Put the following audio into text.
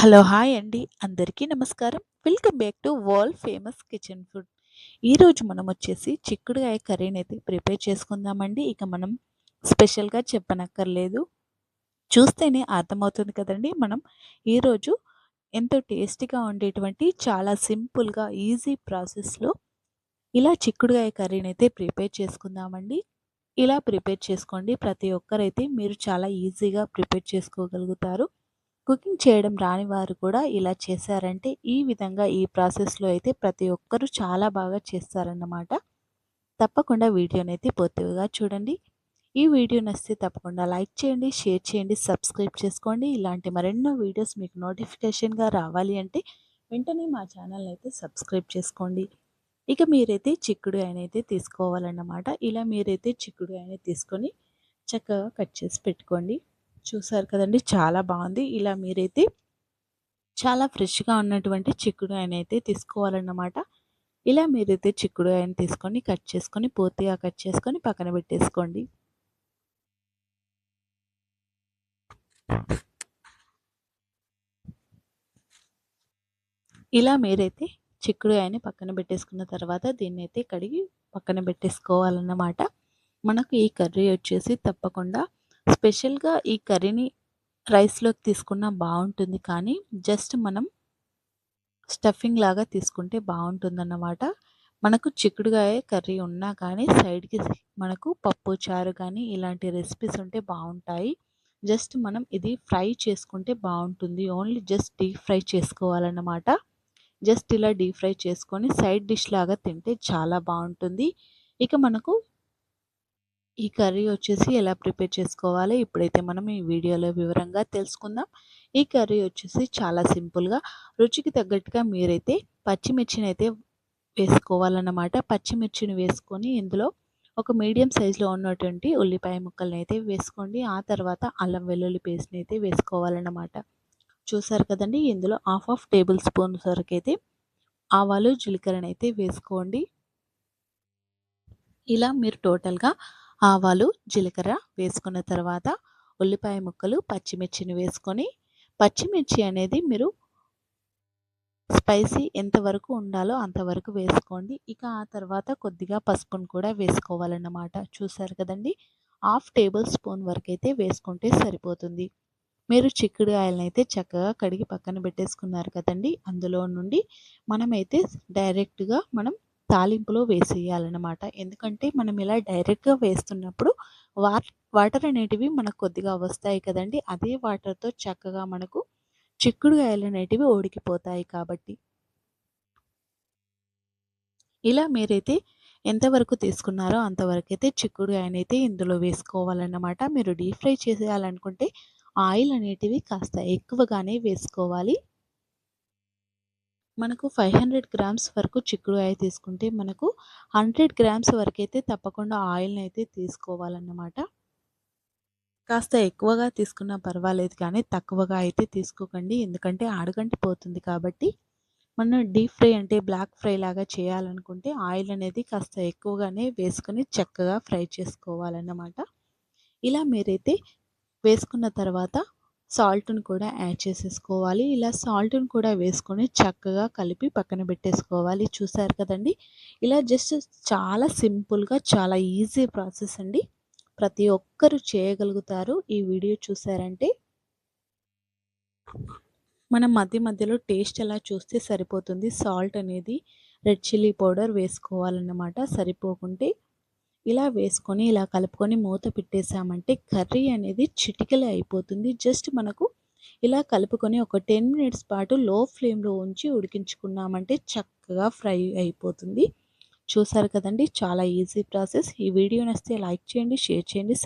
Hello hi అండి అందరికీ నమస్కారం. Welcome back to world famous kitchen food. ఈరోజు మనం వచ్చేసి చిక్కుడుకాయ కర్రీని అయితే ప్రిపేర్ చేసుకుందామండి. ఇక మనం స్పెషల్గా చెప్పనక్కర్లేదు, చూస్తేనే అర్థమవుతుంది కదండి. మనం ఈరోజు ఎంతో టేస్టీగా ఉండేటువంటి చాలా సింపుల్గా ఈజీ ప్రాసెస్లో ఇలా చిక్కుడుకాయ కర్రీని అయితే ప్రిపేర్ చేసుకుందామండి. ఇలా ప్రిపేర్ చేసుకోండి, ప్రతి ఒక్కరైతే మీరు చాలా ఈజీగా ప్రిపేర్ చేసుకోగలుగుతారు. కుకింగ్ చేయడం రాని వారు కూడా ఇలా చేశారంటే ఈ విధంగా ఈ ప్రాసెస్లో అయితే ప్రతి ఒక్కరూ చాలా బాగా చేస్తారన్నమాట. తప్పకుండా వీడియోనైతే పూర్తిగా చూడండి. ఈ వీడియో నచ్చితే తప్పకుండా లైక్ చేయండి, షేర్ చేయండి, సబ్స్క్రైబ్ చేసుకోండి. ఇలాంటి మరెన్నో వీడియోస్ మీకు నోటిఫికేషన్గా రావాలి అంటే వెంటనే మా ఛానల్ అయితే సబ్స్క్రైబ్ చేసుకోండి. ఇక మీరైతే చిక్కుడుకాయని అయితే తీసుకోవాలన్నమాట. ఇలా మీరైతే చిక్కుడుకాయని తీసుకొని చక్కగా కట్ చేసి పెట్టుకోండి. చూసారు కదండి, చాలా బాగుంది. ఇలా మీరైతే చాలా ఫ్రెష్గా ఉన్నటువంటి చిక్కుడుకాయని అయితే తీసుకోవాలన్నమాట. ఇలా మీరైతే చిక్కుడుకాయని తీసుకొని కట్ చేసుకొని పూర్తిగా కట్ చేసుకొని పక్కన పెట్టేసుకోండి. ఇలా మీరైతే చిక్కుడుకాయని పక్కన పెట్టేసుకున్న తర్వాత దీన్ని అయితే కడిగి పక్కన పెట్టేసుకోవాలన్నమాట. మనకు ఈ కర్రీ వచ్చేసి తప్పకుండా స్పెషల్గా ఈ కర్రీని రైస్లోకి తీసుకున్నా బాగుంటుంది, కానీ జస్ట్ మనం స్టఫింగ్ లాగా తీసుకుంటే బాగుంటుందన్నమాట. మనకు చిక్కుడుకాయ కర్రీ ఉన్నా కానీ సైడ్కి మనకు పప్పు చారు కానీ ఇలాంటి రెసిపీస్ ఉంటే బాగుంటాయి. జస్ట్ మనం ఇది ఫ్రై చేసుకుంటే బాగుంటుంది. ఓన్లీ జస్ట్ డీప్ ఫ్రై చేసుకోవాలన్నమాట. జస్ట్ ఇలా డీప్ ఫ్రై చేసుకొని సైడ్ డిష్ లాగా తింటే చాలా బాగుంటుంది. ఇక మనకు ఈ కర్రీ వచ్చేసి ఎలా ప్రిపేర్ చేసుకోవాలో ఇప్పుడైతే మనం ఈ వీడియోలో వివరంగా తెలుసుకుందాం. ఈ కర్రీ వచ్చేసి చాలా సింపుల్గా రుచికి తగ్గట్టుగా మీరైతే పచ్చిమిర్చిని అయితే వేసుకోవాలన్నమాట. పచ్చిమిర్చిని వేసుకొని ఇందులో ఒక మీడియం సైజులో ఉన్నటువంటి ఉల్లిపాయ ముక్కల్ని అయితే వేసుకోండి. ఆ తర్వాత అల్లం వెల్లుల్లి పేస్ట్ని అయితే వేసుకోవాలన్నమాట. చూసారు కదండి, ఇందులో హాఫ్ టేబుల్ స్పూన్ వరకు అయితే ఆవాలు జీలకర్రని అయితే వేసుకోండి. ఇలా మీరు టోటల్గా ఆవాలు జీలకర్ర వేసుకున్న తర్వాత ఉల్లిపాయ ముక్కలు పచ్చిమిర్చిని వేసుకొని, పచ్చిమిర్చి అనేది మీరు స్పైసీ ఎంతవరకు ఉండాలో అంతవరకు వేసుకోండి. ఇక ఆ తర్వాత కొద్దిగా పసుపును కూడా వేసుకోవాలన్నమాట. చూసారు కదండి, హాఫ్ టేబుల్ స్పూన్ వరకు అయితే వేసుకుంటే సరిపోతుంది. మీరు చిక్కుడుకాయలను అయితే చక్కగా కడిగి పక్కన పెట్టేసుకున్నారు కదండి. అందులో నుండి మనమైతే డైరెక్ట్గా మనం తాలింపులో వేసేయాలన్నమాట. ఎందుకంటే మనం ఇలా డైరెక్ట్గా వేస్తున్నప్పుడు వాటర్ అనేటివి మనకు కొద్దిగా వస్తాయి కదండి. అదే వాటర్తో చక్కగా మనకు చిక్కుడుకాయలు అనేటివి ఉడికిపోతాయి. కాబట్టి ఇలా మీరైతే ఎంతవరకు తీసుకున్నారో అంతవరకు అయితే చిక్కుడుకాయనైతే ఇందులో వేసుకోవాలన్నమాట. మీరు డీప్ ఫ్రై చేసేయాలనుకుంటే ఆయిల్ అనేటివి కాస్త ఎక్కువగానే వేసుకోవాలి. మనకు 500 గ్రామ్స్ వరకు చిక్కుడుకాయ తీసుకుంటే మనకు 100 గ్రామ్స్ వరకు అయితే తప్పకుండా ఆయిల్ని అయితే తీసుకోవాలన్నమాట. కాస్త ఎక్కువగా తీసుకున్నా పర్వాలేదు, కానీ తక్కువగా అయితే తీసుకోకండి. ఎందుకంటే అడుగంటిపోతుంది. కాబట్టి మనం డీప్ ఫ్రై అంటే బ్లాక్ ఫ్రై లాగా చేయాలనుకుంటే ఆయిల్ అనేది కాస్త ఎక్కువగానే వేసుకొని చక్కగా ఫ్రై చేసుకోవాలన్నమాట. ఇలా మీరైతే వేసుకున్న తర్వాత సాల్ట్‌ని కూడా యాడ్ చేసేసుకోవాలి. ఇలా సాల్ట్‌ని కూడా వేసుకొని చక్కగా కలిపి పక్కన పెట్టేసుకోవాలి. చూసారు కదండీ, ఇలా జస్ట్ చాలా సింపుల్‌గా చాలా ఈజీ ప్రాసెస్ అండి. ప్రతి ఒక్కరూ చేయగలుగుతారు. ఈ వీడియో చూసారంటే మనం మధ్య మధ్యలో టేస్ట్ ఎలా చూస్తే సరిపోతుంది. సాల్ట్ అనేది రెడ్ చిల్లీ పౌడర్ వేసుకోవాలన్నమాట. సరిపోకుంటే ఇలా వేసుకొని ఇలా కలుపుకొని మూత పెట్టేసామంటే కర్రీ అనేది చిటికెలో అయిపోతుంది. జస్ట్ మనకు ఇలా కలుపుకొని ఒక 10 మినిట్స్ పాటు లో ఫ్లేమ్లో ఉంచి ఉడికించుకున్నామంటే చక్కగా ఫ్రై అయిపోతుంది. చూసారు కదండి, చాలా ఈజీ ప్రాసెస్. ఈ వీడియో నచ్చితే లైక్ చేయండి, షేర్ చేయండి,